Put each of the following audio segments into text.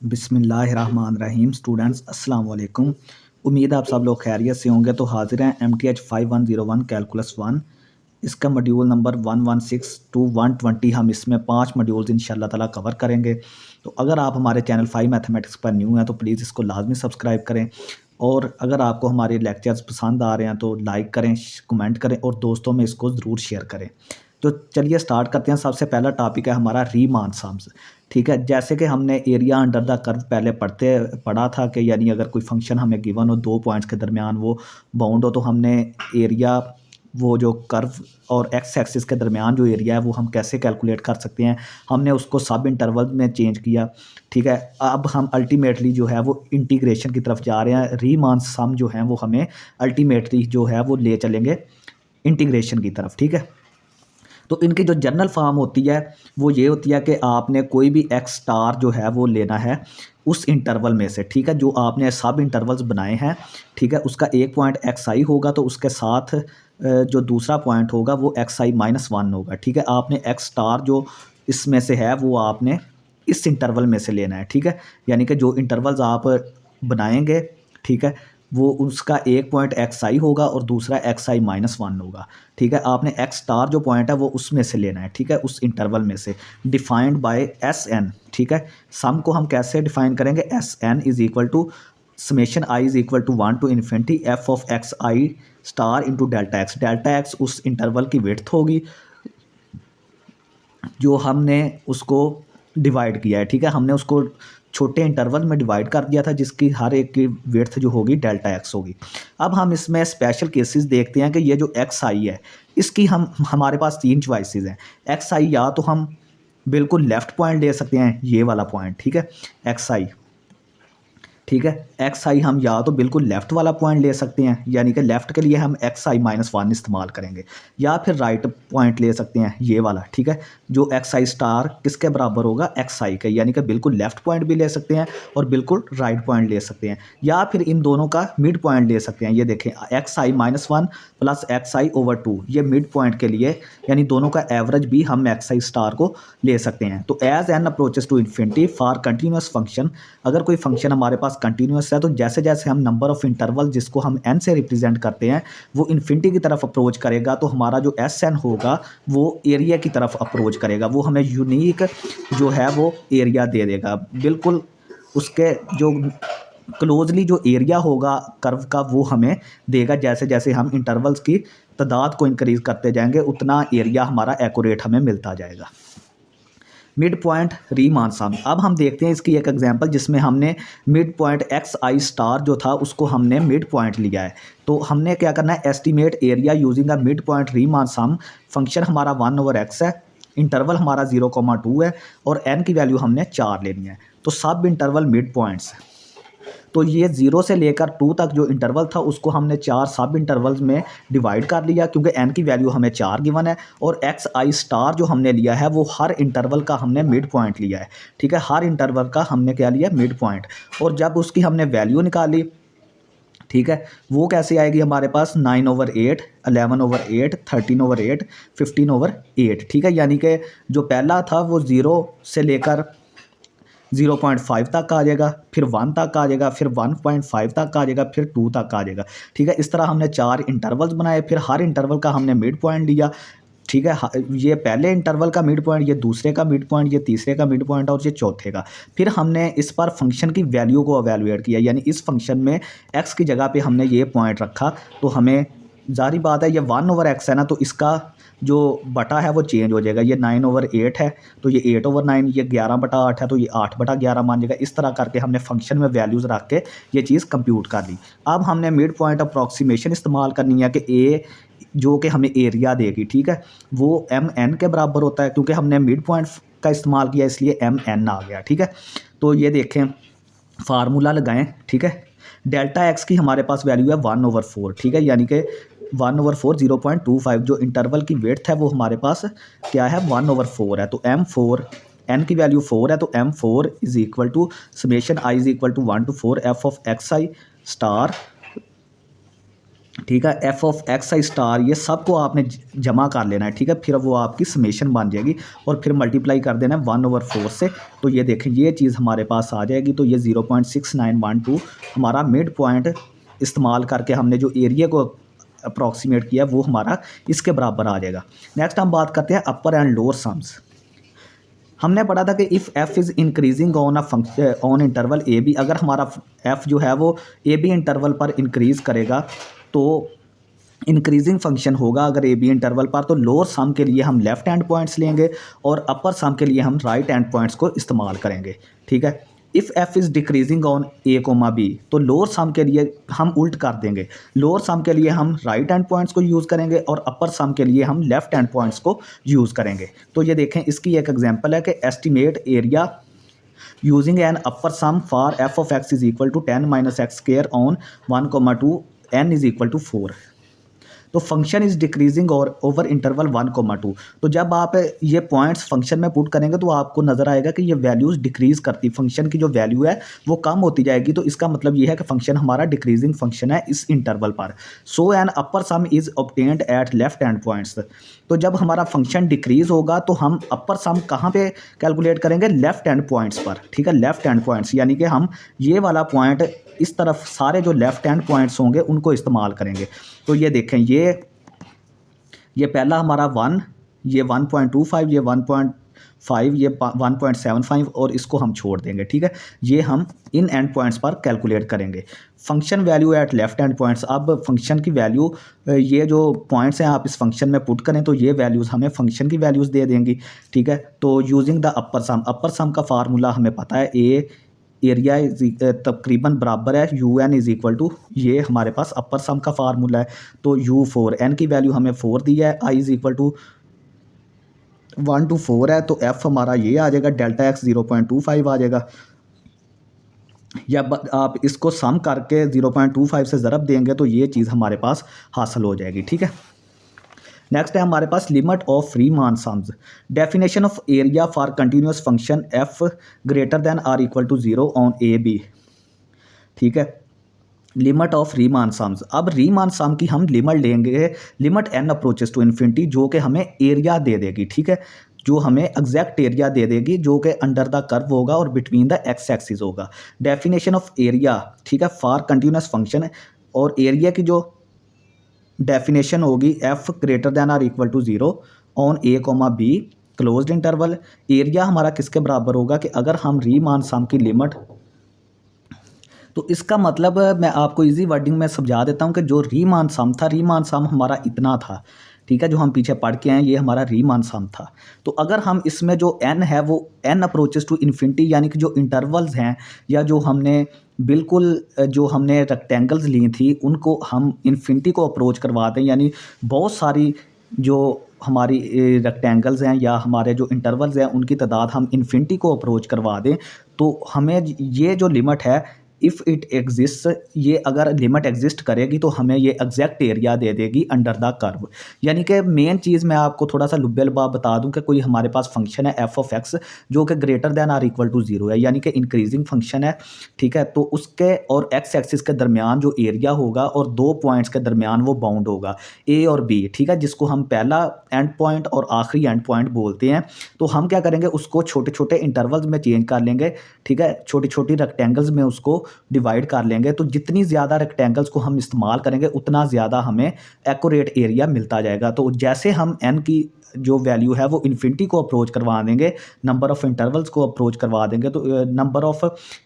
बिस्मिल्लाहिर्रहमानिर्रहीम। स्टूडेंट्स अस्सलाम वालेकुम। उम्मीद है आप सब लोग खैरियत से होंगे। तो हाजिर हैं MTH 5101 कैलकुलस 1, इसका मॉड्यूल नंबर 116 टू 120। हम इसमें 5 मॉड्यूल्स इंशाल्लाह ताला कवर करेंगे। तो अगर आप हमारे चैनल 5 मैथमेटिक्स पर न्यू हैं तो प्लीज़ इसको लाजमी सब्सक्राइब करें, और अगर आपको हमारे लेक्चर्स पसंद आ रहे हैं तो लाइक करें, कमेंट करें और दोस्तों में इसको ज़रूर शेयर करें। तो चलिए स्टार्ट करते हैं। सबसे पहला टॉपिक है हमारा रीमान सम्स। ठीक है, जैसे कि हमने एरिया अंडर द कर्व पहले पढ़ा था कि यानी अगर कोई फंक्शन हमें गिवन हो, दो पॉइंट्स के दरमियान वो बाउंड हो, तो हमने एरिया वो जो कर्व और एक्स एक्सिस के दरमियान जो एरिया है वो हम कैसे कैलकुलेट कर सकते हैं, हमने उसको सब इंटरवल में चेंज किया। ठीक है, अब हम अल्टीमेटली जो है वो इंटीग्रेशन की तरफ जा रहे हैं। रीमान सम जो है वो हमें अल्टीमेटली जो है वो ले चलेंगे इंटीग्रेशन की तरफ। ठीक है, तो इनकी जो जनरल फॉर्म होती है वो ये होती है कि आपने कोई भी एक्स स्टार जो है वो लेना है उस इंटरवल में से। ठीक है, जो आपने सब इंटरवल्स बनाए हैं, ठीक है, उसका एक पॉइंट एक्स आई होगा तो उसके साथ जो दूसरा पॉइंट होगा वो एक्स आई -1 होगा। ठीक है, आपने एक्स स्टार जो इसमें से है वो आपने इस इंटरवल में से लेना है। ठीक है, यानी कि जो इंटरवल्स आप बनाएंगे, ठीक है, वो उसका एक पॉइंट एक्स आई होगा और दूसरा एक्स आई -1 होगा। ठीक है, आपने एक्स स्टार जो पॉइंट है वो उसमें से लेना है। ठीक है, उस इंटरवल में से, डिफाइंड बाय एस एन। ठीक है, सम को हम कैसे डिफाइन करेंगे? S n is equal to summation i is equal to 1 to infinity f of x i star into delta x. Delta x उस इंटरवल की विड्थ होगी जो हमने उसको डिवाइड किया है। ठीक है, हमने उसको छोटे इंटरवल में डिवाइड कर दिया था जिसकी हर एक की विड्थ जो होगी डेल्टा एक्स होगी। अब हम इसमें स्पेशल केसेस देखते हैं कि ये जो एक्स आई है इसकी हमारे पास 3 चॉइसेस हैं। एक्स आई या तो हम बिल्कुल लेफ़्ट पॉइंट ले सकते हैं, ये वाला पॉइंट। ठीक है, एक्स आई, ठीक है, एक्स आई हम या तो बिल्कुल लेफ़्ट वाला पॉइंट ले सकते हैं, यानी कि लेफ़्ट के लिए हम एक्स आई -1 इस्तेमाल करेंगे, या फिर राइट पॉइंट ले सकते हैं, ये वाला। ठीक है, जो एक्स आई स्टार किसके बराबर होगा? एक्स आई के, यानी कि बिल्कुल लेफ़्ट पॉइंट भी ले सकते हैं और बिल्कुल राइट पॉइंट ले सकते हैं, या फिर इन दोनों का मिड पॉइंट ले सकते हैं। ये देखें, एक्स आई -1 प्लस एक्स आई ओवर 2, ये मिड पॉइंट के लिए, यानी दोनों का एवरेज भी हम एक्स आई स्टार को ले सकते हैं। तो as n approaches to infinity for continuous function, अगर कोई फंक्शन हमारे पास कंटिन्यूस है तो जैसे जैसे हम नंबर ऑफ इंटरवल जिसको हम n से रिप्रेजेंट करते हैं वो इन्फिनिटी की तरफ अप्रोच करेगा, तो हमारा जो एस एन होगा वो एरिया की तरफ अप्रोच करेगा, वो हमें यूनिक जो है वो एरिया दे देगा। बिल्कुल उसके जो क्लोजली जो एरिया होगा कर्व का वो हमें देगा। जैसे जैसे हम इंटरवल्स की तादाद को इंक्रीज़ करते जाएंगे उतना एरिया हमारा एक्यूरेट हमें मिलता जाएगा। मिड पॉइंट रीमान सम। अब हम देखते हैं इसकी एक एग्जांपल जिसमें हमने mid point x i star जो था उसको हमने मिड पॉइंट लिया है। तो हमने क्या करना है? Estimate area using a mid point Riemann sum. Function हमारा 1/x है, इंटरवल हमारा 0,2 है और n की वैल्यू हमने 4 लेनी है। तो सब इंटरवल मिड पॉइंट्स, तो ये 0 से लेकर 2 तक जो इंटरवल था उसको हमने 4 सब इंटरवल्स में डिवाइड कर लिया, क्योंकि n की वैल्यू हमें 4 गिवन है, और एक्स आई स्टार जो हमने लिया है वो हर इंटरवल का हमने मिड पॉइंट लिया है। ठीक है, हर इंटरवल का हमने क्या लिया? Mid point. और जब उसकी हमने वैल्यू निकाली, ठीक है, वो कैसे आएगी हमारे पास? 9/8, 11/8, 13/8, 15/8। ठीक है, यानी कि जो पहला था वो 0 से लेकर 0.5 तक आ जाएगा, फिर 1 तक आ जाएगा, फिर 1.5 तक आ जाएगा, फिर 2 तक आ जाएगा। ठीक है, इस तरह हमने 4 इंटरवल्स बनाए, फिर हर इंटरवल का हमने मिड पॉइंट लिया। ठीक है, ये पहले इंटरवल का मिड पॉइंट, ये दूसरे का मिड पॉइंट, ये तीसरे का मिड पॉइंट और ये चौथे का। फिर हमने इस पर फंक्शन की वैल्यू को एवेलुएट किया, यानी इस फंक्शन में एक्स की जगह पे हमने ये पॉइंट रखा, तो हमें जारी बात है ये 1/x है ना, तो इसका जो बटा है वो चेंज हो जाएगा। ये 9/8 है तो ये 8/9, ये 11/8 है तो ये 8/11 मान जाएगा। इस तरह करके हमने फंक्शन में वैल्यूज़ रख के ये चीज़ कंप्यूट कर ली। अब हमने मिड पॉइंट अप्रॉक्सीमेशन इस्तेमाल करनी है कि ए जो कि हमें एरिया देगी, ठीक है, वो mn के बराबर होता है, क्योंकि हमने मिड पॉइंट का इस्तेमाल किया इसलिए mn आ गया। ठीक है, तो ये देखें, फार्मूला लगाएं। ठीक है, डेल्टा एक्स की हमारे पास वैल्यू है 1/4। ठीक है, यानी कि 1/4 0.25, जो इंटरवल की वेड्थ है वो हमारे पास क्या है? 1/4 है। तो m4, n की वैल्यू 4 है, तो m4 is equal to summation i is equal to 1 to 4 f of x i star. ठीक है, f of x i star ये सबको आपने जमा कर लेना है। ठीक है, फिर वो आपकी समेशन बन जाएगी और फिर मल्टीप्लाई कर देना है 1/4 से। तो ये देखें ये चीज़ हमारे पास आ जाएगी। तो ये 0.6912 हमारा मिड पॉइंट इस्तेमाल करके हमने जो एरिया को अप्रॉक्सीमेट किया वो हमारा इसके बराबर आ जाएगा। नेक्स्ट हम बात करते हैं अपर एंड लोअर सम्स। हमने पढ़ा था कि if f is increasing on a function on interval a B, अगर हमारा एफ जो है वो ए बी इंटरवल पर इंक्रीज़ करेगा तो इंक्रीजिंग फंक्शन होगा अगर ए बी इंटरवल पर, तो लोअर सम के लिए हम लेफ्ट हैंड पॉइंट्स लेंगे और अपर सम के लिए हम राइट हैंड पॉइंट्स को इस्तेमाल करेंगे। ठीक है, if f is decreasing on a comma b, तो लोअर सम के लिए हम उल्ट कर देंगे। लोअर सम के लिए हम राइट हैंड पॉइंट्स को यूज़ करेंगे और अपर सम के लिए हम लेफ्ट हैंड पॉइंट्स को यूज़ करेंगे। तो ये देखें इसकी एक एग्जांपल है कि estimate area using an upper sum for f of x is equal to 10 - x square on 1,2 n is equal to 4। तो फंक्शन इज़ डिक्रीजिंग और ओवर इंटरवल 1,2। तो जब आप ये पॉइंट्स फंक्शन में पुट करेंगे तो आपको नज़र आएगा कि ये वैल्यूज़ डिक्रीज़ करती, फंक्शन की जो वैल्यू है वो कम होती जाएगी। तो इसका मतलब ये है कि फंक्शन हमारा डिक्रीजिंग फंक्शन है इस इंटरवल पर। So an upper sum is obtained at left hand points. तो जब हमारा फंक्शन डिक्रीज़ होगा तो हम अपर सम कहाँ पे कैलकुलेट करेंगे? लेफ्ट हैंड पॉइंट्स पर। ठीक है, लेफ्ट हैंड पॉइंट्स यानी कि हम ये वाला पॉइंट इस तरफ सारे जो लेफ्ट हैंड पॉइंट्स होंगे उनको इस्तेमाल करेंगे। तो ये देखें ये पहला हमारा 1, ये 1.25, ये 1.5, ये 1.75 और इसको हम छोड़ देंगे। ठीक है, ये हम इन एंड पॉइंट्स पर कैलकुलेट करेंगे। Function value at left hand points, अब फंक्शन की वैल्यू ये जो पॉइंट्स हैं आप इस फंक्शन में पुट करें तो ये वैल्यूज़ हमें फंक्शन की वैल्यूज़ दे देंगी। ठीक है, तो यूजिंग द अपर सम का फार्मूला हमें पता है, ए एरिया तकरीबन बराबर है U n is equal to, ये हमारे पास अपर सम का फार्मूला है। तो U4 एन की वैल्यू हमें 4 दी है, I is equal to 1 to 4 है। तो एफ़ हमारा ये आ जाएगा, डेल्टा एक्स 0.25 आ जाएगा। या आप इसको सम करके 0.25 से ज़रब देंगे तो ये चीज़ हमारे पास हासिल हो जाएगी। ठीक है, नेक्स्ट है हमारे पास limit of Riemann sums. Definition of area for continuous function f greater than or equal to 0 on A B. ठीक है, लिमिट ऑफ रीमान सम्स। अब रीमान सम की हम लिमिट लेंगे, limit n approaches to infinity, जो कि हमें area दे देगी। ठीक है, जो हमें एग्जैक्ट एरिया दे देगी जो कि अंडर द कर्व होगा और बिटवीन द एक्स एक्सिस होगा। डेफिनेशन ऑफ एरिया, ठीक है, फॉर कंटिन्यूस फंक्शन, और एरिया की जो डेफिनेशन होगी f greater than or equal to 0 on a comma b closed interval. Area हमारा किसके बराबर होगा कि अगर हम रीमान सम की लिमिट, तो इसका मतलब मैं आपको इजी वर्डिंग में समझा देता हूँ कि जो रीमान सम था, रीमान सम हमारा इतना था। ठीक है, जो हम पीछे पढ़ के आए ये हमारा रीमान सम था। तो अगर हम इसमें जो n है वो n अप्रोचेस टू इन्फिनिटी, यानी कि जो इंटरवल्स हैं या जो हमने बिल्कुल जो हमने रेक्टेंगल्स ली थी उनको हम इन्फिनिटी को अप्रोच करवा दें, यानी बहुत सारी जो हमारी रेक्टेंगल्स हैं या हमारे जो इंटरवल्स हैं उनकी तादाद हम इन्फिनिटी को अप्रोच करवा दें, तो हमें ये जो लिमिट है इफ़ इट एग्जिस्ट, ये अगर लिमिट एग्जिस्ट करेगी तो हमें ये एग्जैक्ट एरिया दे देगी अंडर द कर्व। यानी कि मेन चीज़ मैं आपको थोड़ा सा लुब्बे लुबाब बता दूं कि कोई हमारे पास फंक्शन है एफ ऑफ एक्स जो कि greater than or equal to 0 है, यानी कि इंक्रीजिंग फंक्शन है। ठीक है, तो उसके और एक्स एक्सिस के दरमियान जो एरिया होगा और दो पॉइंट्स के दरमियान वो बाउंड होगा ए और बी। ठीक है, जिसको हम पहला एंड पॉइंट और आखिरी एंड पॉइंट बोलते हैं। तो हम क्या करेंगे, उसको छोटे छोटे इंटरवल्स में चेंज कर लेंगे। ठीक है, छोटी छोटी रेक्टेंगल्स में उसको डिवाइड कर लेंगे। तो जितनी ज़्यादा रेक्टेंगल्स को हम इस्तेमाल करेंगे उतना ज़्यादा हमें एक्यूरेट एरिया मिलता जाएगा। तो जैसे हम n की जो वैल्यू है वो इन्फिनिटी को अप्रोच करवा देंगे, नंबर ऑफ़ इंटरवल्स को अप्रोच करवा देंगे, तो नंबर ऑफ़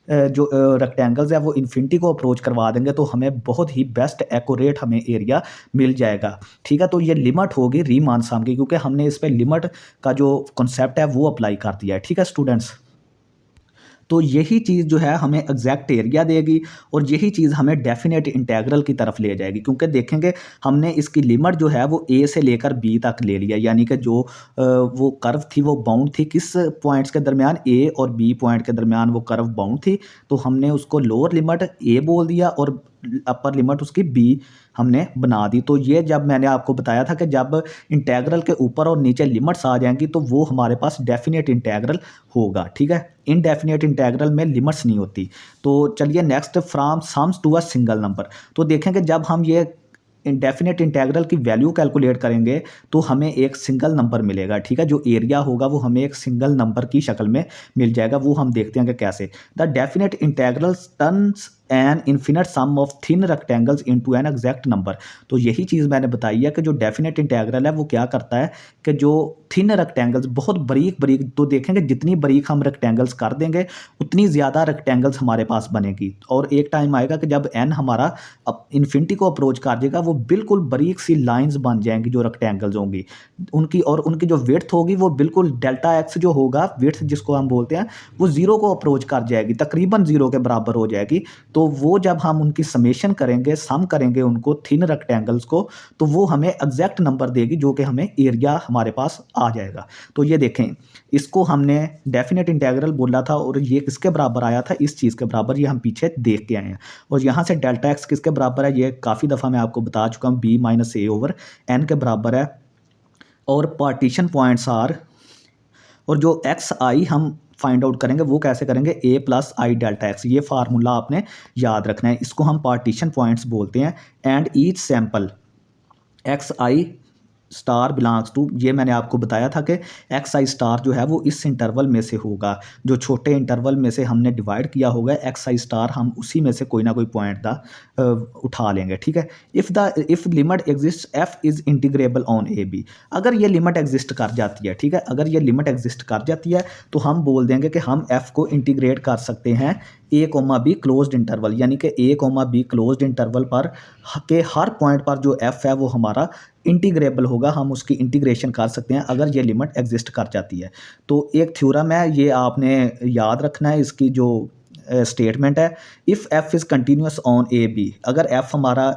जो रेक्टेंगल्स है वो इन्फिनिटी को अप्रोच करवा देंगे, तो हमें बहुत ही बेस्ट एक्यूरेट हमें एरिया मिल जाएगा। ठीक है, तो ये लिमिट होगी रीमान सम की, क्योंकि हमने इस पर लिमिट का जो कॉन्सेप्ट है वो अप्लाई कर दिया है। ठीक है स्टूडेंट्स, तो यही चीज़ जो है हमें एग्जैक्ट एरिया देगी और यही चीज़ हमें डेफिनेट इंटेग्रल की तरफ ले जाएगी, क्योंकि देखेंगे हमने इसकी लिमिट जो है वो ए से लेकर बी तक ले लिया, यानी कि जो वो कर्व थी वो बाउंड थी किस पॉइंट्स के दरमियान, ए और बी पॉइंट के दरमियान वो कर्व बाउंड थी। तो हमने उसको लोअर लिमिट ए बोल दिया और अपर लिमिट उसकी बी हमने बना दी। तो ये जब मैंने आपको बताया था कि जब इंटेग्रल के ऊपर और नीचे लिमिट्स आ जाएंगी तो वो हमारे पास डेफिनेट इंटेग्रल होगा। ठीक है, इनडेफिनेट इंटेग्रल में लिमिट्स नहीं होती। तो चलिए next, from sums to a single number. तो देखेंगे जब हम ये डेफिनेट इंटीग्रल की वैल्यू कैलकुलेट करेंगे तो हमें एक सिंगल नंबर मिलेगा, ठीक है। जो एरिया होगा वो हमें एक सिंगल नंबर की शक्ल में मिल जाएगा। वो हम देखते हैं कि कैसे। The definite integral turns an infinite sum of thin rectangles into an exact number. तो यही चीज़ मैंने बताई है कि जो डेफिनेट इंटीग्रल है वो क्या करता है कि जो थिन रेक्टेंगल्स बहुत बारीक बारीक, तो देखेंगे जितनी बारीक हम रेक्टेंगल्स कर देंगे उतनी ज़्यादा रेक्टेंगल्स हमारे पास बनेगी। और एक टाइम आएगा कि जब एन हमारा अब इन्फिनिटी को अप्रोच कर देगा वो बिल्कुल बारीक सी लाइंस बन जाएंगी जो रेक्टेंगल्स होंगी उनकी, और उनकी जो विड्थ होगी वो बिल्कुल डेल्टा एक्स जो होगा, विड्थ जिसको हम बोलते हैं, वो ज़ीरो को अप्रोच कर जाएगी, तकरीबन ज़ीरो के बराबर हो जाएगी। तो वो जब हम उनकी समेशन करेंगे, सम करेंगे उनको थिन रेक्टेंगल्स को, तो वो हमें एग्जैक्ट नंबर देगी जो कि हमें एरिया हमारे पास आ जाएगा। तो ये देखें, इसको हमने डेफिनेट इंटीग्रल बोला था और ये किसके बराबर आया था, इस चीज़ के बराबर, ये हम पीछे देख के आए हैं। और यहाँ से डेल्टा एक्स किसके बराबर है, ये काफ़ी दफ़ा मैं आपको बता चुका हूँ, बी माइनस ए ओवर एन के बराबर है। और पार्टीशन पॉइंट्स आर, और जो एक्स आई हम फाइंड आउट करेंगे वो कैसे करेंगे, ए प्लस आई डेल्टा एक्स। ये फार्मूला आपने याद रखना है, इसको हम पार्टीशन पॉइंट्स बोलते हैं। And each sample x i star belongs to, ये मैंने आपको बताया था कि एक्स आई स्टार जो है वो इस इंटरवल में से होगा, जो छोटे इंटरवल में से हमने डिवाइड किया होगा एक्स आई स्टार, हम उसी में से कोई ना कोई पॉइंट उठा लेंगे, ठीक है। If limit exist f is integrable on A B, अगर ये लिमिट एग्जिस्ट कर जाती है, ठीक है, अगर ये लिमिट एग्जिस्ट कर जाती है तो हम बोल देंगे कि हम एफ़ को इंटीग्रेट कर सकते हैं ए कोमा बी क्लोज्ड इंटरवल, यानी कि ए कोमा बी क्लोज्ड इंटरवल पर के हर पॉइंट पर जो एफ़ है वो हमारा इंटीग्रेबल होगा, हम उसकी इंटीग्रेशन कर सकते हैं अगर ये लिमिट एग्जिस्ट कर जाती है। तो एक थ्योरम है, ये आपने याद रखना है, इसकी जो स्टेटमेंट है, if f is continuous on A B, अगर एफ हमारा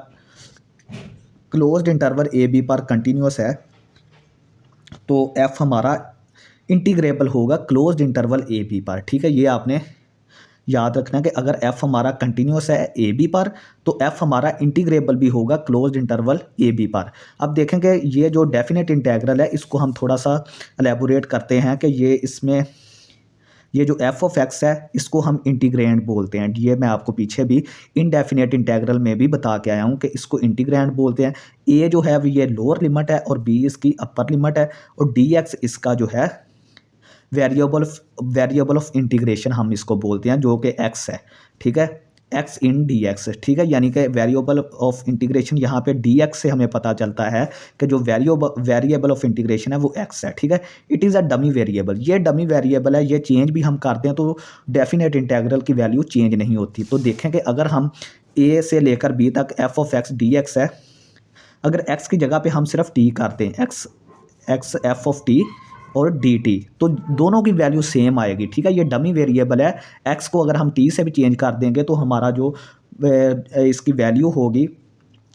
क्लोज्ड इंटरवल ए बी पर कंटिन्यूस है तो एफ हमारा इंटीग्रेबल होगा क्लोज्ड इंटरवल ए बी पर, ठीक है। ये आपने याद रखना कि अगर एफ हमारा कंटिन्यूस है ए बी पर तो एफ हमारा इंटीग्रेबल भी होगा क्लोज्ड इंटरवल ए बी पर। अब देखेंगे ये जो डेफिनेट इंटीग्रल है इसको हम थोड़ा सा एलेबोरेट करते हैं कि ये इसमें ये जो एफ ऑफ एक्स है इसको हम इंटीग्रेंड बोलते हैं। ये मैं आपको पीछे भी इनडेफिनेट इंटीग्रल में भी बता के आया हूँ कि इसको इंटीग्रेंड बोलते हैं। ए जो है ये लोअर लिमिट है और बी इसकी अपर लिमिट है और डी एक्स इसका जो है वेरिएबल ऑफ इंटीग्रेशन हम इसको बोलते हैं, जो कि एक्स है, ठीक है, एक्स इन डी एक्स, ठीक है। यानी कि वेरिएबल ऑफ इंटीग्रेशन यहाँ पे डी एक्स से हमें पता चलता है कि जो वेरिएबल ऑफ इंटीग्रेशन है वो एक्स है, ठीक है। It is a dummy variable, ये डमी वेरिएबल है, ये चेंज भी हम करते हैं तो डेफिनेट इंटीग्रल की वैल्यू चेंज नहीं होती। तो देखें कि अगर हम ए से लेकर बी तक F of x D x है, अगर एक्स की जगह पे हम सिर्फ टी करते हैं, एक्स एफ ऑफ टी और डी टी, तो दोनों की वैल्यू सेम आएगी, ठीक है। ये डमी वेरिएबल है, एक्स को अगर हम टी से भी चेंज कर देंगे तो हमारा जो इसकी वैल्यू होगी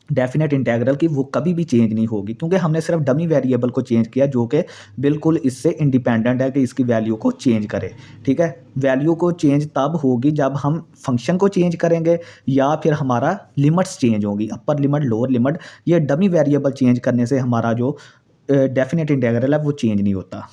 डेफिनेट इंटीग्रल की वो कभी भी चेंज नहीं होगी, क्योंकि हमने सिर्फ डमी वेरिएबल को चेंज किया जो कि बिल्कुल इससे इंडिपेंडेंट है कि इसकी वैल्यू को चेंज करे, ठीक है। वैल्यू को चेंज तब होगी जब हम फंक्शन को चेंज करेंगे या फिर हमारा लिमिट्स चेंज होगी, अपर लिमिट लोअर लिमिट। ये डमी वेरिएबल चेंज करने से हमारा जो डेफिनेट इंटीग्रल है वो चेंज नहीं होता।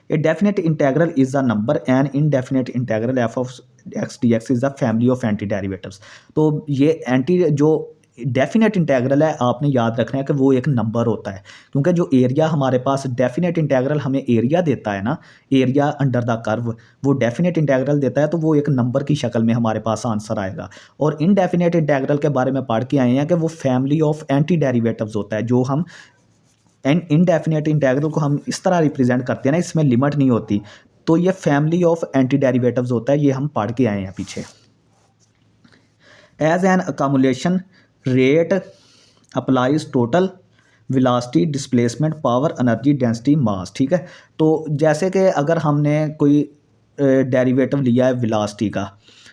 A definite integral is a number and indefinite integral F of x D x is a family of anti derivatives. तो ये एंटी जो डेफिनेट इंटीग्रल है आपने याद रखना है कि वो एक नंबर होता है, क्योंकि जो एरिया हमारे पास डेफिनेट इंटीग्रल हमें एरिया देता है ना, एरिया अंडर द कर्व, वो डेफिनेट इंटीग्रल देता है तो वो एक नंबर की शक्ल में हमारे पास आंसर आएगा। और इनडेफिनेट इंटीग्रल के बारे में पढ़ के आए हैं कि वो फैमिली ऑफ एंटी डेरिवेटिव्स होता है, जो हम इनडेफिनेट इंटीग्रल को हम इस तरह रिप्रेजेंट करते हैं ना, इसमें लिमिट नहीं होती, तो ये फैमिली ऑफ एंटी डेरिवेटिव्स होता है, ये हम पढ़ के आए हैं पीछे। As an accumulation rate applies total velocity displacement power energy density mass, ठीक है। तो जैसे कि अगर हमने कोई डेरिवेटिव लिया है वेलोसिटी का,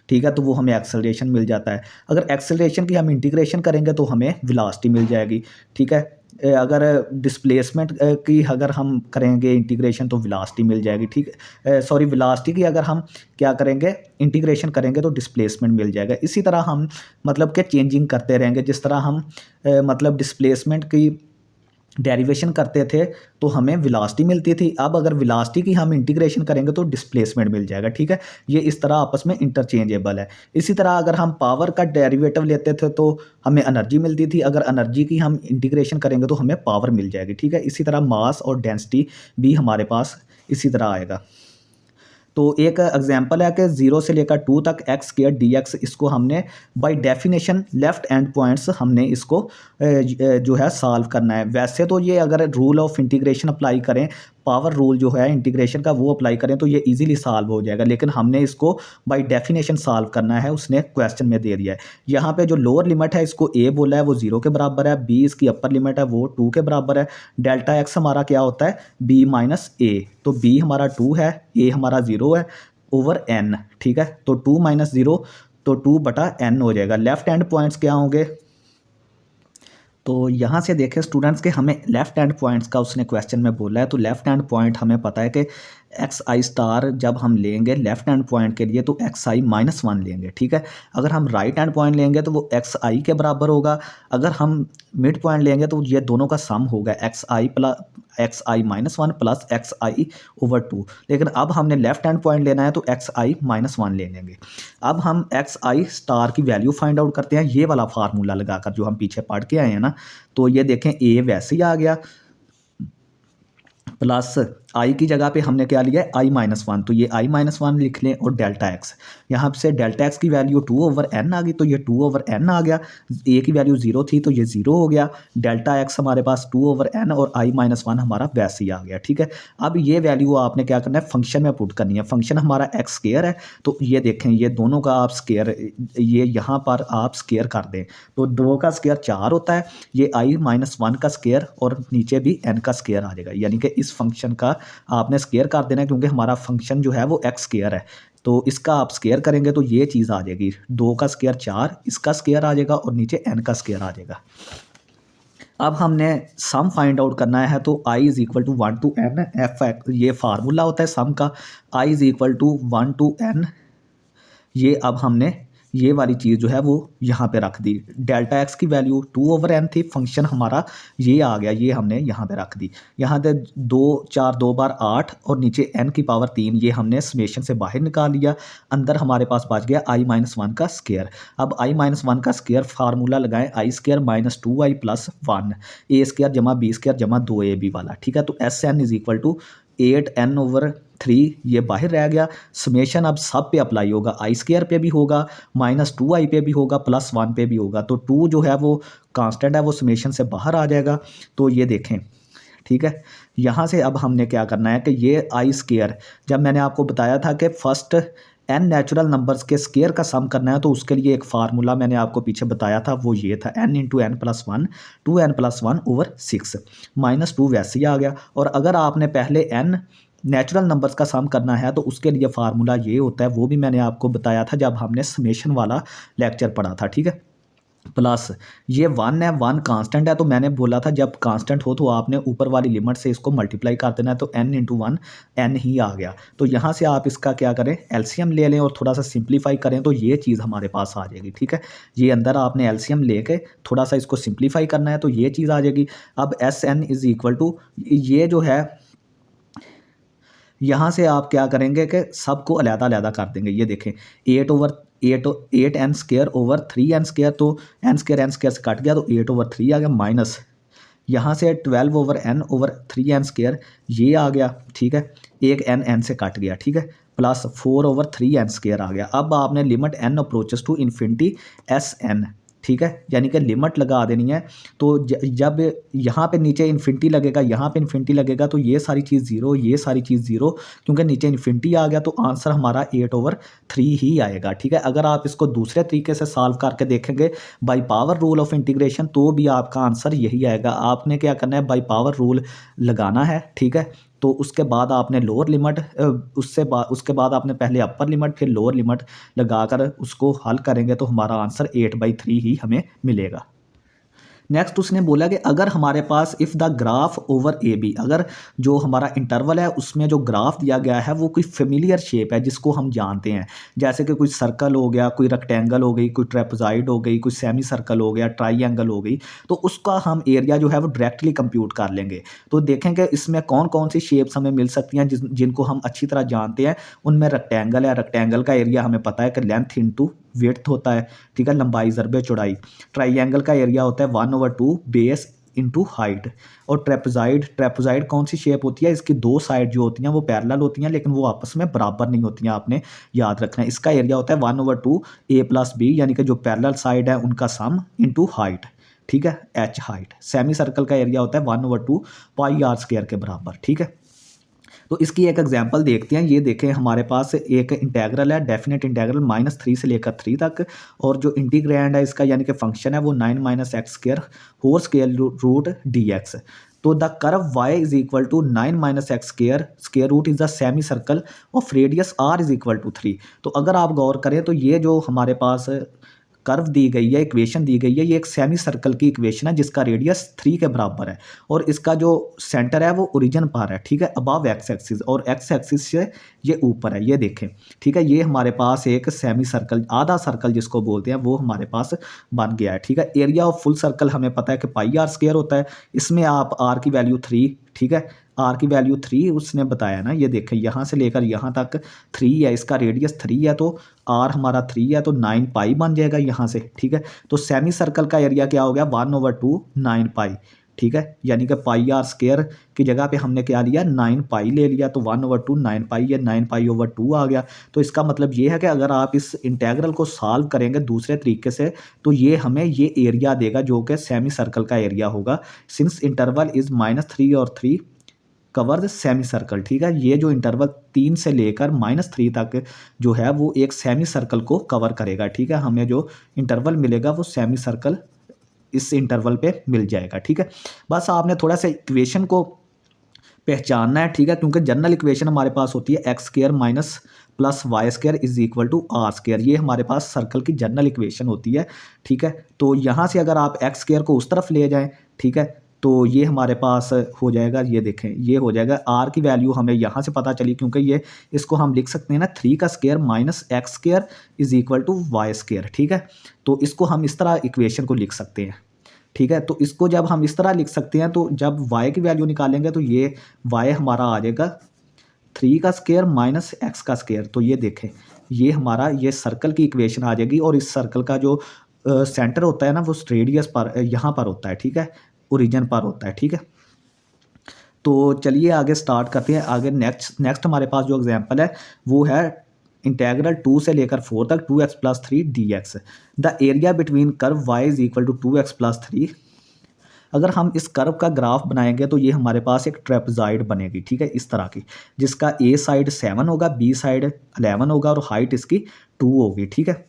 ठीक है, तो वो हमें एक्सेलरेशन मिल जाता है। अगर एक्सेलरेशन की हम इंटीग्रेशन करेंगे तो हमें वेलोसिटी मिल जाएगी, ठीक है। अगर डिस्प्लेसमेंट की अगर हम करेंगे इंटीग्रेशन तो वेलोसिटी मिल जाएगी, ठीक है। सॉरी, वेलोसिटी की अगर हम क्या करेंगे इंटीग्रेशन करेंगे तो डिस्प्लेसमेंट मिल जाएगा। इसी तरह हम मतलब कि चेंजिंग करते रहेंगे, जिस तरह हम मतलब डिस्प्लेसमेंट की डेरिवेशन करते थे तो हमें वेलोसिटी मिलती थी। अब अगर वेलोसिटी की हम इंटीग्रेशन करेंगे तो डिस्प्लेसमेंट मिल जाएगा, ठीक है। ये इस तरह आपस में इंटरचेंजेबल है। इसी तरह अगर हम पावर का डेरिवेटिव लेते थे तो हमें एनर्जी मिलती थी, अगर एनर्जी की हम इंटीग्रेशन करेंगे तो हमें पावर मिल जाएगी, ठीक है। इसी तरह मास और डेंसिटी भी हमारे पास इसी तरह आएगा। तो एक एग्जांपल है कि 0 से लेकर 2 तक एक्स स्क्वायर डी एक्स, इसको हमने by definition left and points हमने इसको जो है सॉल्व करना है। वैसे तो ये अगर रूल ऑफ इंटीग्रेशन अप्लाई करें, पावर रूल जो है इंटीग्रेशन का वो अप्लाई करें तो ये इजीली सॉल्व हो जाएगा, लेकिन हमने इसको बाय डेफिनेशन सॉल्व करना है, उसने क्वेश्चन में दे दिया है। यहाँ पे जो लोअर लिमिट है इसको ए बोला है, वो 0 के बराबर है। बी इसकी अपर लिमिट है, वो 2 के बराबर है। डेल्टा एक्स हमारा क्या होता है, बी माइनस ए। तो बी हमारा 2 है, ए हमारा 0 है ओवर एन, ठीक है। तो 2 माइनस 0 तो 2 बटा एन हो जाएगा। लेफ्ट हैंड पॉइंट्स क्या होंगे, तो यहाँ से देखें स्टूडेंट्स के हमें लेफ्ट हैंड पॉइंट्स का उसने क्वेश्चन में बोला है। तो लेफ्ट हैंड पॉइंट हमें पता है कि एक्स आई स्टार जब हम लेंगे लेफ्ट हैंड पॉइंट के लिए तो एक्स आई माइनस 1 लेंगे, ठीक है। अगर हम राइट हैंड पॉइंट लेंगे तो वो एक्स आई के बराबर होगा। अगर हम मिड पॉइंट लेंगे तो ये दोनों का सम होगा एक्स आई माइनस 1 प्लस एक्स आई ओवर 2। लेकिन अब हमने लेफ्ट हैंड पॉइंट लेना है तो एक्स आई माइनस 1 ले लेंगे। अब हम एक्स आई स्टार की वैल्यू फाइंड आउट करते हैं, ये वाला फार्मूला लगाकर जो हम पीछे पढ़ के आए हैं ना। तो ये देखें ए वैसे ही आ गया, प्लस आई की जगह पे हमने क्या लिया है, आई माइनस 1। तो ये आई माइनस 1 लिख लें और डेल्टा एक्स, यहाँ से डेल्टा एक्स की वैल्यू 2 ओवर एन आ गई, तो ये 2 ओवर एन आ गया। ए की वैल्यू 0 थी तो ये 0 हो गया। डेल्टा एक्स हमारे पास 2 ओवर एन और आई माइनस 1 हमारा वैसे ही आ गया, ठीक है। अब ये वैल्यू आपने क्या करना है, फंक्शन में पुट करनी है। फंक्शन हमारा एक्स स्क्वायर है, तो ये देखें ये दोनों का आप स्क्वायर, ये यहाँ पर आप स्क्वायर कर दें तो 2 का स्क्वायर 4 होता है। ये आई माइनस 1 का स्क्वायर और नीचे भी एन का स्क्वायर आ जाएगा, यानी कि इस फंक्शन का आपने स्क्वायर कर देना है, क्योंकि हमारा फंक्शन जो है वो एक्स स्क्वायर है। तो इसका आप स्क्वायर करेंगे तो ये चीज़ आ जाएगी, 2 का स्क्वायर 4, इसका स्क्वायर आ जाएगा और नीचे एन का स्क्वायर आ जाएगा। अब हमने सम फाइंड आउट करना है, तो i is equal to 1 to n f, ये फार्मूला होता है सम का। i is equal to 1 to n, ये अब हमने ये वाली चीज़ जो है वो यहाँ पे रख दी। डेल्टा एक्स की वैल्यू 2 ओवर एन थी, फंक्शन हमारा ये आ गया, ये हमने यहाँ पे रख दी। यहाँ पे 2 4 2 बार 8 और नीचे n की पावर 3, ये हमने समेशन से बाहर निकाल लिया। अंदर हमारे पास बच गया आई माइनस 1 का स्क्वायर। अब आई माइनस 1 का स्क्वायर फार्मूला लगाएं, i square minus 2i plus 1, a square जमा बी स्क्वायर जमा 2ab वाला, ठीक है। तो S n is equal to 8n over 3, ये बाहर रह गया। समेशन अब सब पे अप्लाई होगा, आई स्क्वायर पे भी होगा, माइनस 2i पे भी होगा, प्लस 1 पे भी होगा। तो 2 जो है वो कांस्टेंट है, वो समेशन से बाहर आ जाएगा। तो ये देखें, ठीक है। यहाँ से अब हमने क्या करना है कि ये आई स्क्वायर, जब मैंने आपको बताया था कि फर्स्ट n नेचुरल नंबर्स के स्क्वायर का सम करना है, तो उसके लिए एक फार्मूला मैंने आपको पीछे बताया था, वो ये था n into n plus 1, 2n plus 1 over 6, minus 2 वैसे ही आ गया। और अगर आपने पहले n नेचुरल नंबर्स का सम करना है तो उसके लिए फार्मूला ये होता है, वो भी मैंने आपको बताया था जब हमने समेशन वाला लेक्चर पढ़ा था, ठीक है। प्लस ये 1 है, 1 कांस्टेंट है, तो मैंने बोला था जब कांस्टेंट हो तो आपने ऊपर वाली लिमिट से इसको मल्टीप्लाई कर देना है, तो n इंटू 1 n ही आ गया। तो यहाँ से आप इसका क्या करें, एलसीएम ले लें और थोड़ा सा सिंप्लीफाई करें तो ये चीज़ हमारे पास आ जाएगी, ठीक है। ये अंदर आपने एलसीएम लेके थोड़ा सा इसको सिंप्लीफाई करना है तो ये चीज़ आ जाएगी। अब S n is equal to, ये जो है यहाँ से आप क्या करेंगे कि सबको अलग-अलग कर देंगे। ये देखें 8 over 8 n square over 3 n square, तो एन स्क्वायर से कट गया तो 8 ओवर 3 आ गया, माइनस यहाँ से 12 over n over 3 n square ये आ गया, ठीक है। एक एन से कट गया, ठीक है, प्लस 4 ओवर 3 एन स्क्वायर आ गया। अब आपने limit n approaches to infinity S n, ठीक है, यानी कि लिमिट लगा देनी है। तो जब यहाँ पे नीचे इन्फिनिटी लगेगा, यहाँ पे इन्फिनिटी लगेगा, तो ये सारी चीज़ 0, ये सारी चीज़ 0, क्योंकि नीचे इन्फिनिटी आ गया तो आंसर हमारा 8 ओवर 3 ही आएगा, ठीक है। अगर आप इसको दूसरे तरीके से सॉल्व करके देखेंगे by power rule of integration, तो भी आपका आंसर यही आएगा। आपने क्या करना है, बाय पावर रूल लगाना है, ठीक है। तो उसके बाद आपने लोअर लिमिट, उसके बाद आपने पहले अपर लिमिट फिर लोअर लिमिट लगाकर उसको हल करेंगे तो हमारा आंसर 8/3 ही हमें मिलेगा। नेक्स्ट उसने बोला कि अगर हमारे पास if the graph over A B, अगर जो हमारा इंटरवल है उसमें जो ग्राफ दिया गया है वो कोई फेमिलियर शेप है जिसको हम जानते हैं, जैसे कि कोई सर्कल हो गया, कोई रेक्टेंगल हो गई, कोई ट्रेपेजॉइड हो गई, कोई सेमी सर्कल हो गया, ट्राइएंगल हो गई, तो उसका हम एरिया जो है वो डायरेक्टली कंप्यूट कर लेंगे। तो देखेंगे इसमें कौन कौन सी शेप्स हमें मिल सकती हैं जिनको हम अच्छी तरह जानते हैं। उनमें रेक्टेंगल है, रेक्टेंगल का एरिया हमें पता है कि लेंथ इंटू विड्थ होता है, ठीक है, लंबाई ज़रबे चौड़ाई। ट्राइएंगल का एरिया होता है 1/2 बेस इंटू हाइट। और ट्रेपेजॉइड कौन सी शेप होती है, इसकी दो साइड जो होती हैं वो पैरेलल होती हैं लेकिन वो आपस में बराबर नहीं होती हैं, आपने याद रखना है। इसका एरिया होता है 1/2 ए प्लस बी, यानी कि जो पैरेलल साइड है उनका सम इंटू हाइट, ठीक है, एच हाइट। सेमी सर्कल का एरिया होता है 1/2 पाई आर स्क्वायर के बराबर, ठीक है। तो इसकी एक एग्जांपल देखते हैं। ये देखें हमारे पास एक इंटेग्रल है, डेफिनेट इंटेग्रल -3 से लेकर 3 तक, और जो इंटीग्रैंड है इसका यानी कि फंक्शन है वो 9 - x² whole square root dx। तो the curve y is equal to 9 - x² square root is the semi circle of radius r is equal to 3। तो अगर आप गौर करें तो ये जो हमारे पास कर्व दी गई है, इक्वेशन दी गई है, ये एक सेमी सर्कल की इक्वेशन है जिसका रेडियस 3 के बराबर है और इसका जो सेंटर है वो ओरिजिन पर है, ठीक है, अबव एक्स एक्सिस, और एक्स एक्सिस से ये ऊपर है, ये देखें, ठीक है। ये हमारे पास एक सेमी सर्कल, आधा सर्कल जिसको बोलते हैं, वो हमारे पास बन गया है, ठीक है। एरिया ऑफ फुल सर्कल हमें पता है कि पाई आर स्क्वायर होता है। इसमें आप आर की वैल्यू 3, ठीक है, आर की वैल्यू 3 उसने बताया ना, ये देखें यहाँ से लेकर यहाँ तक 3 है, इसका रेडियस 3 है, तो आर हमारा 3 है, तो 9 पाई बन जाएगा यहाँ से, ठीक है। तो सेमी सर्कल का एरिया क्या हो गया, 1/2 9 पाई, ठीक है, यानी कि पाई आर स्क्वायर की जगह पे हमने क्या लिया, 9 पाई ले लिया, तो 1/2 9 पाई है, 9 पाई/2 आ गया। तो इसका मतलब ये है कि अगर आप इस इंटेग्रल को सॉल्व करेंगे दूसरे तरीके से तो ये हमें ये एरिया देगा जो कि सेमी सर्कल का एरिया होगा, सिंस इंटरवल इज -3 और 3 कवर सेमी सर्कल, ठीक है। ये जो इंटरवल 3 से लेकर -3 तक जो है वो एक सेमी सर्कल को कवर करेगा, ठीक है। हमें जो इंटरवल मिलेगा वो सेमी सर्कल इस इंटरवल पे मिल जाएगा, ठीक है। बस आपने थोड़ा सा इक्वेशन को पहचानना है, ठीक है, क्योंकि जनरल इक्वेशन हमारे पास होती है x² minus plus y² is equal to r²। ये हमारे पास सर्कल की जनरल इक्वेशन होती है, ठीक है। तो यहाँ से अगर आप x² को उस तरफ ले जाएं, ठीक है, तो ये हमारे पास हो जाएगा, ये देखें, ये हो जाएगा r की वैल्यू हमें यहाँ से पता चली, क्योंकि ये इसको हम लिख सकते हैं ना 3 का square minus x² is equal to y², ठीक है। तो इसको हम इस तरह इक्वेशन को लिख सकते हैं, ठीक है। तो इसको जब हम इस तरह लिख सकते हैं तो जब y की वैल्यू निकालेंगे तो ये y हमारा आ जाएगा 3 का स्क्वायर माइनस x का स्क्वायर। तो ये देखें, ये हमारा ये सर्कल की इक्वेशन आ जाएगी, और इस सर्कल का जो सेंटर होता है ना वो रेडियस पर यहाँ पर होता है, ठीक है, ओरिजिन पर होता है, ठीक है। तो चलिए आगे स्टार्ट करते हैं। आगे नेक्स्ट हमारे पास जो एग्जांपल है वो है इंटेग्रल 2 से लेकर 4 तक 2x + 3 dx। The area between curve y is equal to 2x + 3। अगर हम इस कर्व का ग्राफ बनाएंगे तो ये हमारे पास एक ट्रेपेजॉइड बनेगी, ठीक है, इस तरह की, जिसका ए साइड 7 होगा, बी साइड 11 होगा और हाइट इसकी 2 होगी, ठीक है।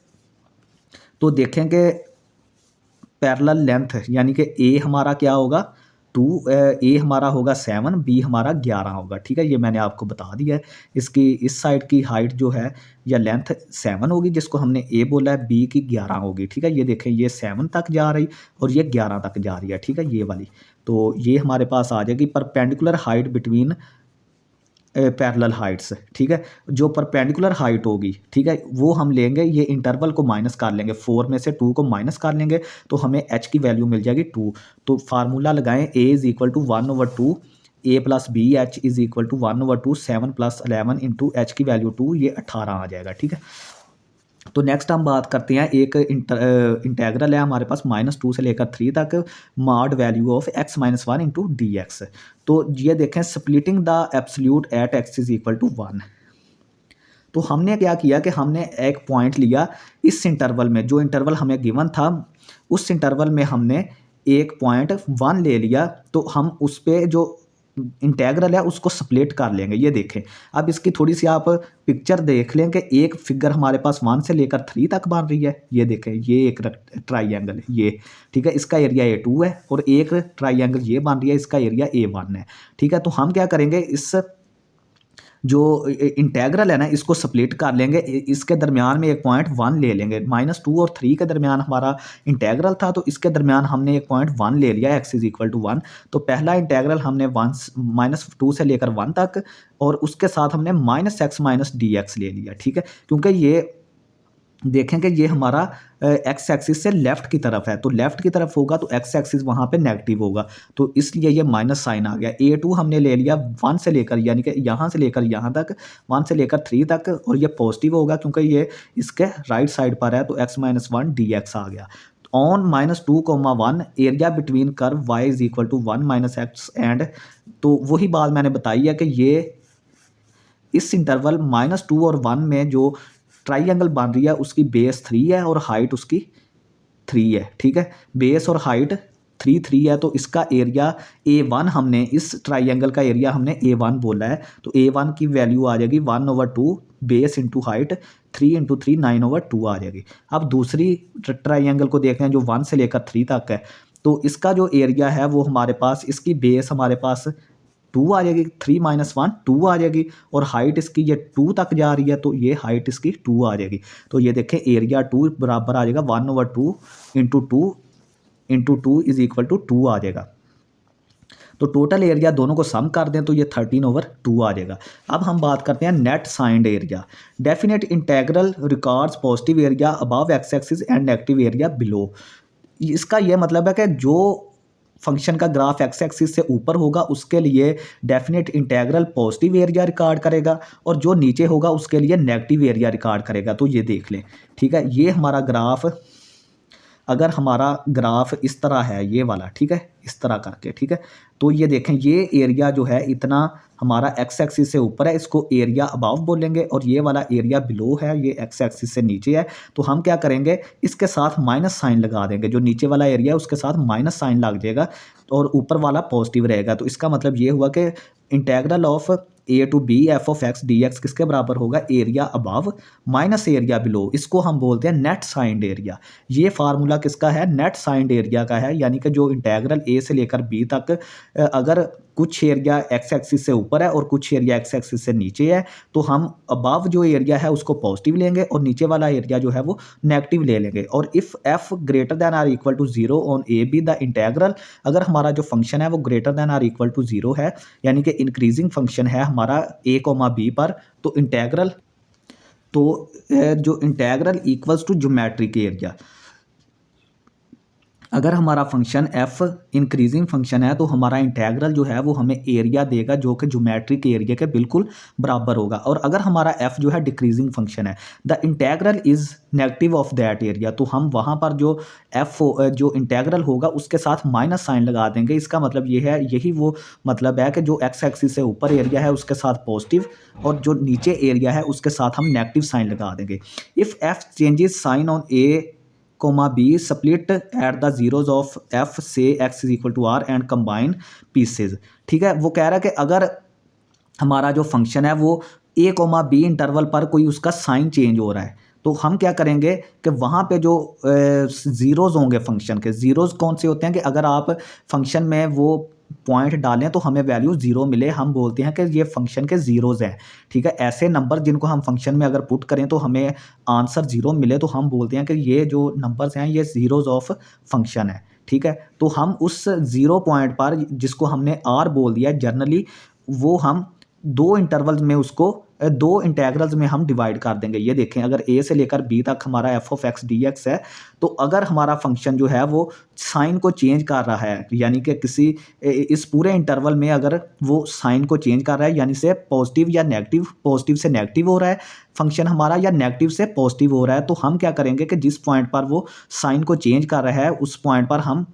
तो देखेंगे पैरेलल लेंथ यानी कि ए हमारा क्या होगा 2, ए हमारा होगा 7, बी हमारा 11 होगा, ठीक है। ये मैंने आपको बता दिया है। इसकी इस साइड की हाइट जो है या लेंथ 7 होगी जिसको हमने ए बोला है, बी की 11 होगी, ठीक है। ये देखें, ये 7 तक जा रही और ये 11 तक जा रही है, ठीक है, ये वाली। तो ये हमारे पास आ जाएगी perpendicular height between parallel Heights, ठीक है। जो परपेंडिकुलर हाइट होगी, ठीक है, वो हम लेंगे, ये इंटरवल को माइनस कर लेंगे, 4 में से 2 को माइनस कर लेंगे तो हमें h की वैल्यू मिल जाएगी 2। तो फार्मूला लगाएं, a is equal to 1/2 a plus B, h is equal to 1/2 7 + 11 into h की वैल्यू 2, ये 18 आ जाएगा, ठीक है। तो नेक्स्ट हम बात करते हैं, एक इंटेग्रल है हमारे पास -2 से लेकर 3 तक, mod value of x - 1 into dx। तो ये देखें, splitting the absolute at x is equal to 1। तो हमने क्या किया कि हमने एक पॉइंट लिया इस इंटरवल में, जो इंटरवल हमें गिवन था उस इंटरवल में हमने एक पॉइंट 1 ले लिया, तो हम उस पे जो इंटेग्रल है उसको स्प्लिट कर लेंगे। ये देखें, अब इसकी थोड़ी सी आप पिक्चर देख लें कि एक फिगर हमारे पास 1 से लेकर 3 तक बन रही है। ये देखें, ये एक ट्राइएंगल है ये, ठीक है, इसका एरिया A2 है, और एक ट्राइएंगल ये बन रही है, इसका एरिया A1 है, ठीक है। तो हम क्या करेंगे, इस जो इंटेग्रल है ना इसको स्प्लिट कर लेंगे, इसके दरमियान में एक पॉइंट 1 ले लेंगे। -2 और 3 के दरमियान हमारा इंटेग्रल था, तो इसके दरमियान हमने एक पॉइंट 1 ले लिया, x इज इक्वल टू 1। तो पहला इंटेग्रल हमने -2 से लेकर 1 तक, और उसके साथ हमने -x माइनस dx ले लिया, ठीक है। क्योंकि ये देखें कि ये हमारा एक्स एक्सिस से लेफ्ट की तरफ है, तो लेफ्ट की तरफ होगा तो एक्स एक्सिस वहाँ पे नेगेटिव होगा, तो इसलिए ये माइनस साइन आ गया। A2 हमने ले लिया 1 से लेकर, यानी कि यहाँ से लेकर यहाँ तक, 1 से लेकर 3 तक, और ये पॉजिटिव होगा क्योंकि ये इसके राइट साइड पर है, तो x माइनस 1 dx आ गया। On -2, 1 area between curve y is equal to 1 minus x, and तो वही बात मैंने बताई है कि ये इस इंटरवल -2 और 1 में जो ट्राइंगल बन रही है उसकी बेस 3 है और हाइट उसकी 3 है, ठीक है। बेस और हाइट 3 है, तो इसका एरिया A1 हमने, इस ट्राइंगल का एरिया हमने A1 बोला है, तो A1 की वैल्यू आ जाएगी 1/2 बेस इंटू हाइट, 3 इंटू 3 9/2 आ जाएगी। अब दूसरी ट्राइंगल को देखते हैं जो 1 से लेकर 3 तक है, तो इसका जो एरिया है वो हमारे पास, इसकी बेस हमारे पास 2 आ जाएगी, 3 माइनस 1 2 आ जाएगी, और हाइट इसकी ये 2 तक जा रही है, तो ये हाइट इसकी 2 आ जाएगी। तो ये देखें एरिया 2 बराबर आ जाएगा 1/2 इंटू 2 इज इक्वल टू 2 आ जाएगा। तो टोटल एरिया दोनों को सम कर दें तो ये 13/2 आ जाएगा। अब हम बात करते हैं net signed area. Definite integral records positive area above x axis and negative area below. इसका ये मतलब है कि जो फंक्शन का ग्राफ एक्स एक्सिस से ऊपर होगा उसके लिए definite integral positive area record करेगा, और जो नीचे होगा उसके लिए नेगेटिव एरिया रिकॉर्ड करेगा। तो ये देख लें, ठीक है। ये हमारा ग्राफ, अगर हमारा ग्राफ इस तरह है, ये वाला, ठीक है, इस तरह करके, ठीक है, तो ये देखें ये एरिया जो है इतना हमारा एक्स एक्सिस से ऊपर है, इसको एरिया अबव बोलेंगे, और ये वाला एरिया बिलो है, ये एक्स एक्सिस से नीचे है। तो हम क्या करेंगे, इसके साथ माइनस साइन लगा देंगे, जो नीचे वाला एरिया है उसके साथ माइनस साइन लग जाएगा, और ऊपर वाला पॉजिटिव रहेगा। तो इसका मतलब ये हुआ कि integral of A to B f of x D x किसके बराबर होगा, area above minus area below. इसको हम बोलते हैं नेट साइंड एरिया। ये फार्मूला किसका है, नेट साइंड एरिया का है, यानी कि जो इंटेग्रल A से लेकर B तक, अगर कुछ एरिया एक्स एक्सिस से ऊपर है और कुछ एरिया एक्स एक्सिस से नीचे है, तो हम अबव जो एरिया है उसको पॉजिटिव लेंगे और नीचे वाला एरिया जो है वो नेगेटिव ले लेंगे। और if f greater than or equal to 0 on A B the integral, अगर हमारा जो फंक्शन है वो greater than or equal to 0 है, यानी कि इंक्रीजिंग फंक्शन है हमारा a, b पर, तो इंटेग्रल, तो जो integral equals to geometric area. अगर हमारा फंक्शन f इंक्रीजिंग फंक्शन है तो हमारा इंटेग्रल जो है वो हमें एरिया देगा जो कि ज्योमेट्रिक एरिया के बिल्कुल बराबर होगा। और अगर हमारा f जो है डिक्रीजिंग फंक्शन है, the integral is negative of that area, तो हम वहाँ पर जो f जो इंटेग्रल होगा उसके साथ माइनस साइन लगा देंगे। इसका मतलब ये है, यही वो मतलब है कि जो x एक्सिस से ऊपर एरिया है उसके साथ पॉजिटिव, और जो नीचे एरिया है उसके साथ हम नेगेटिव साइन लगा देंगे। If f changes sign on a, B split at the zeros of f say x is equal to r and combine pieces, ठीक है। वो कह रहा है कि अगर हमारा जो फंक्शन है वो a, B इंटरवल पर कोई उसका साइन चेंज हो रहा है, तो हम क्या करेंगे कि वहाँ पे जो ज़ीरोज़ होंगे फंक्शन के, ज़ीरोज़ कौन से होते हैं कि अगर आप फंक्शन में वो पॉइंट डालें तो हमें वैल्यू 0 मिले, हम बोलते हैं कि ये फंक्शन के ज़ीरोज़ हैं, ठीक है। ऐसे नंबर जिनको हम फंक्शन में अगर पुट करें तो हमें आंसर 0 मिले, तो हम बोलते हैं कि ये जो नंबर्स हैं ये ज़ीरोज़ ऑफ फंक्शन है, ठीक है। तो हम उस 0 पॉइंट पर, जिसको हमने r बोल दिया जनरली, वो हम दो इंटरवल्स में उसको, दो इंटेग्रल्स में हम डिवाइड कर देंगे। ये देखें, अगर a से लेकर b तक हमारा f of x D x है, तो अगर हमारा फंक्शन जो है वो साइन को चेंज कर रहा है, यानी कि किसी इस पूरे इंटरवल में अगर वो साइन को चेंज कर रहा है, यानी से पॉजिटिव या नेगेटिव, पॉजिटिव से नेगेटिव हो रहा है फंक्शन हमारा, या नेगेटिव से पॉजिटिव हो रहा है, तो हम क्या करेंगे कि जिस पॉइंट पर वो साइन को चेंज कर रहा है उस पॉइंट पर हम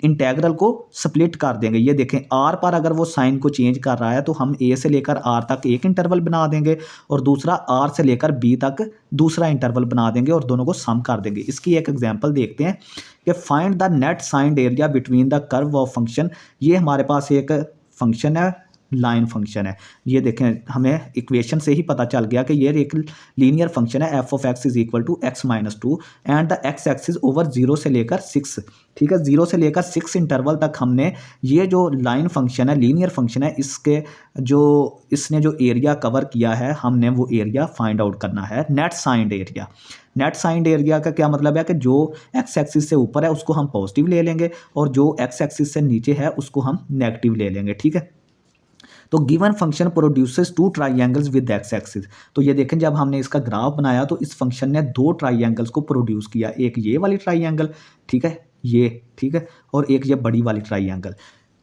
इंटेग्रल को स्प्लिट कर देंगे। ये देखें, r पर अगर वो साइन को चेंज कर रहा है तो हम a से लेकर r तक एक इंटरवल बना देंगे, और दूसरा r से लेकर b तक दूसरा इंटरवल बना देंगे, और दोनों को सम कर देंगे। इसकी एक एग्जांपल देखते हैं कि find the net signed area between the curve of function. ये हमारे पास एक फंक्शन है लाइन फंक्शन है। ये देखें, हमें इक्वेशन से ही पता चल गया कि ये एक लीनियर फंक्शन है, f of x is equal to x minus two and the x axis over 0 से लेकर 6, ठीक है, 0 से लेकर 6 इंटरवल तक हमने ये जो लाइन फंक्शन है, लीनियर फंक्शन है, इसने जो एरिया कवर किया है, हमने वो एरिया फाइंड आउट करना है, net signed area. Net signed area का क्या मतलब है कि जो एक्स एक्सिस से ऊपर है उसको हम पॉजिटिव ले लेंगे और जो एक्स एक्सिस से नीचे है उसको हम नेगेटिव ले लेंगे, ठीक है। तो given function produces two triangles with X axis. तो ये देखें, जब हमने इसका ग्राफ बनाया तो इस फंक्शन ने दो ट्राइएंगल्स को प्रोड्यूस किया, एक ये वाली ट्राइएंगल, ठीक है, ये, ठीक है, और एक ये बड़ी वाली ट्राइएंगल।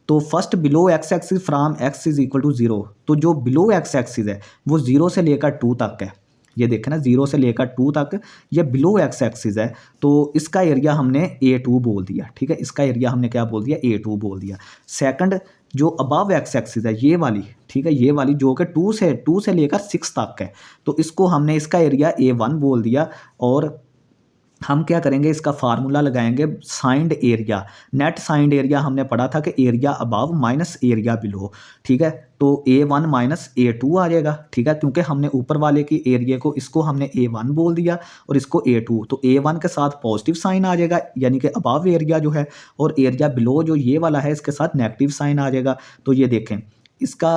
तो first below x axis from x is equal to 0, तो जो बिलो एक्स एक्सिस है वो 0 से लेकर 2 तक है। ये देखें ना, 0 से लेकर 2 तक ये बिलो एक्स एक्सिस है, तो इसका एरिया हमने A2 बोल दिया, ठीक है, इसका एरिया हमने क्या बोल दिया, A2 बोल दिया। सेकंड जो अबव एक्स एक्सिस है ये वाली, ठीक है, ये वाली जो कि 2 से लेकर 6 तक है, तो इसको हमने इसका एरिया A1 बोल दिया। और हम क्या करेंगे, इसका फार्मूला लगाएंगे signed area. Net signed area हमने पढ़ा था कि area above minus area below, ठीक है, तो A1 माइनस A2 आ जाएगा, ठीक है, क्योंकि हमने ऊपर वाले की एरिया को, इसको हमने A1 बोल दिया और इसको A2, तो A1 के साथ पॉजिटिव साइन आ जाएगा यानी कि अबव एरिया जो है, और एरिया बिलो जो ये वाला है इसके साथ नेगेटिव साइन आ जाएगा। तो ये देखें, इसका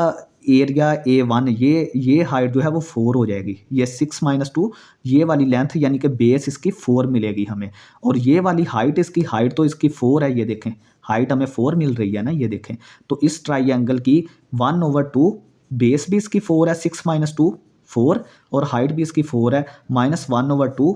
एरिया A1, ये हाइट जो है वो 4 हो जाएगी, ये 6 माइनस 2, ये वाली लेंथ यानी कि बेस इसकी 4 मिलेगी हमें, और ये वाली हाइट, इसकी हाइट तो इसकी 4 है, ये देखें हाइट हमें 4 मिल रही है ना, ये देखें। तो इस ट्राइएंगल की 1/2 बेस भी इसकी 4 है, 6 माइनस 2 4, और हाइट भी इसकी 4 है, माइनस 1/2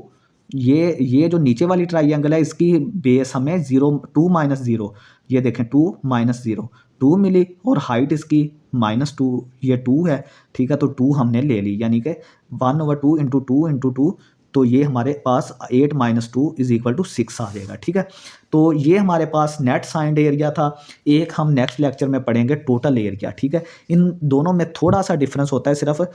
ये जो नीचे वाली ट्राइएंगल है इसकी बेस हमें 0 2 माइनस 0, ये देखें 2 माइनस 0 2 मिली, और हाइट इसकी -2, ये 2 है, ठीक है, तो 2 हमने ले ली यानी कि 1/2 इंटू 2 इंटू 2, तो ये हमारे पास 8 माइनस 2 इज इक्वल टू 6 आ जाएगा, ठीक है। तो ये हमारे पास नेट साइंड एरिया था। एक हम नेक्स्ट लेक्चर में पढ़ेंगे टोटल एरिया, ठीक है। इन दोनों में थोड़ा सा डिफरेंस होता है, सिर्फ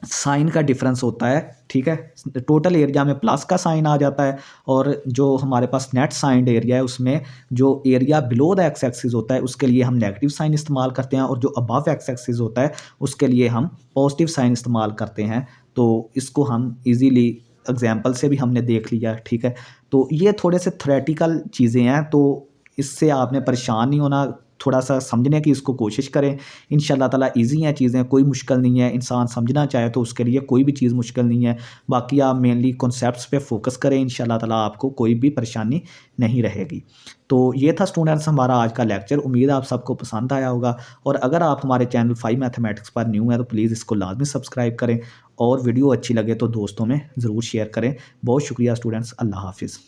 साइन का डिफरेंस होता है, ठीक है। टोटल एरिया में प्लस का साइन आ जाता है, और जो हमारे पास नेट साइंड एरिया है उसमें जो area below the x axis होता है उसके लिए हम नेगेटिव साइन इस्तेमाल करते हैं, और जो अबव एक्स एक्सिस होता है उसके लिए हम पॉजिटिव साइन इस्तेमाल करते हैं। तो इसको हम इजीली एग्जांपल से भी हमने देख लिया, ठीक है। तो ये थोड़े से थ्योरेटिकल चीज़ें हैं, तो इससे आपने परेशान नहीं होना, थोड़ा सा समझने की इसको कोशिश करें। इंशाल्लाह ताला ईजी हैं चीज़ें, कोई मुश्किल नहीं है, इंसान समझना चाहे तो उसके लिए कोई भी चीज़ मुश्किल नहीं है। बाकी आप मेनली कॉन्सेप्ट्स पे फोकस करें, इंशाल्लाह ताला आपको कोई भी परेशानी नहीं रहेगी। तो ये था स्टूडेंट्स हमारा आज का लेक्चर, उम्मीद है आप सबको पसंद आया होगा। और अगर आप हमारे चैनल 5 मैथमेटिक्स पर न्यू हैं तो प्लीज़ इसको लाजमी सब्सक्राइब करें, और वीडियो अच्छी लगे तो दोस्तों में ज़रूर शेयर करें। बहुत शुक्रिया स्टूडेंट्स, अल्लाह हाफिज़।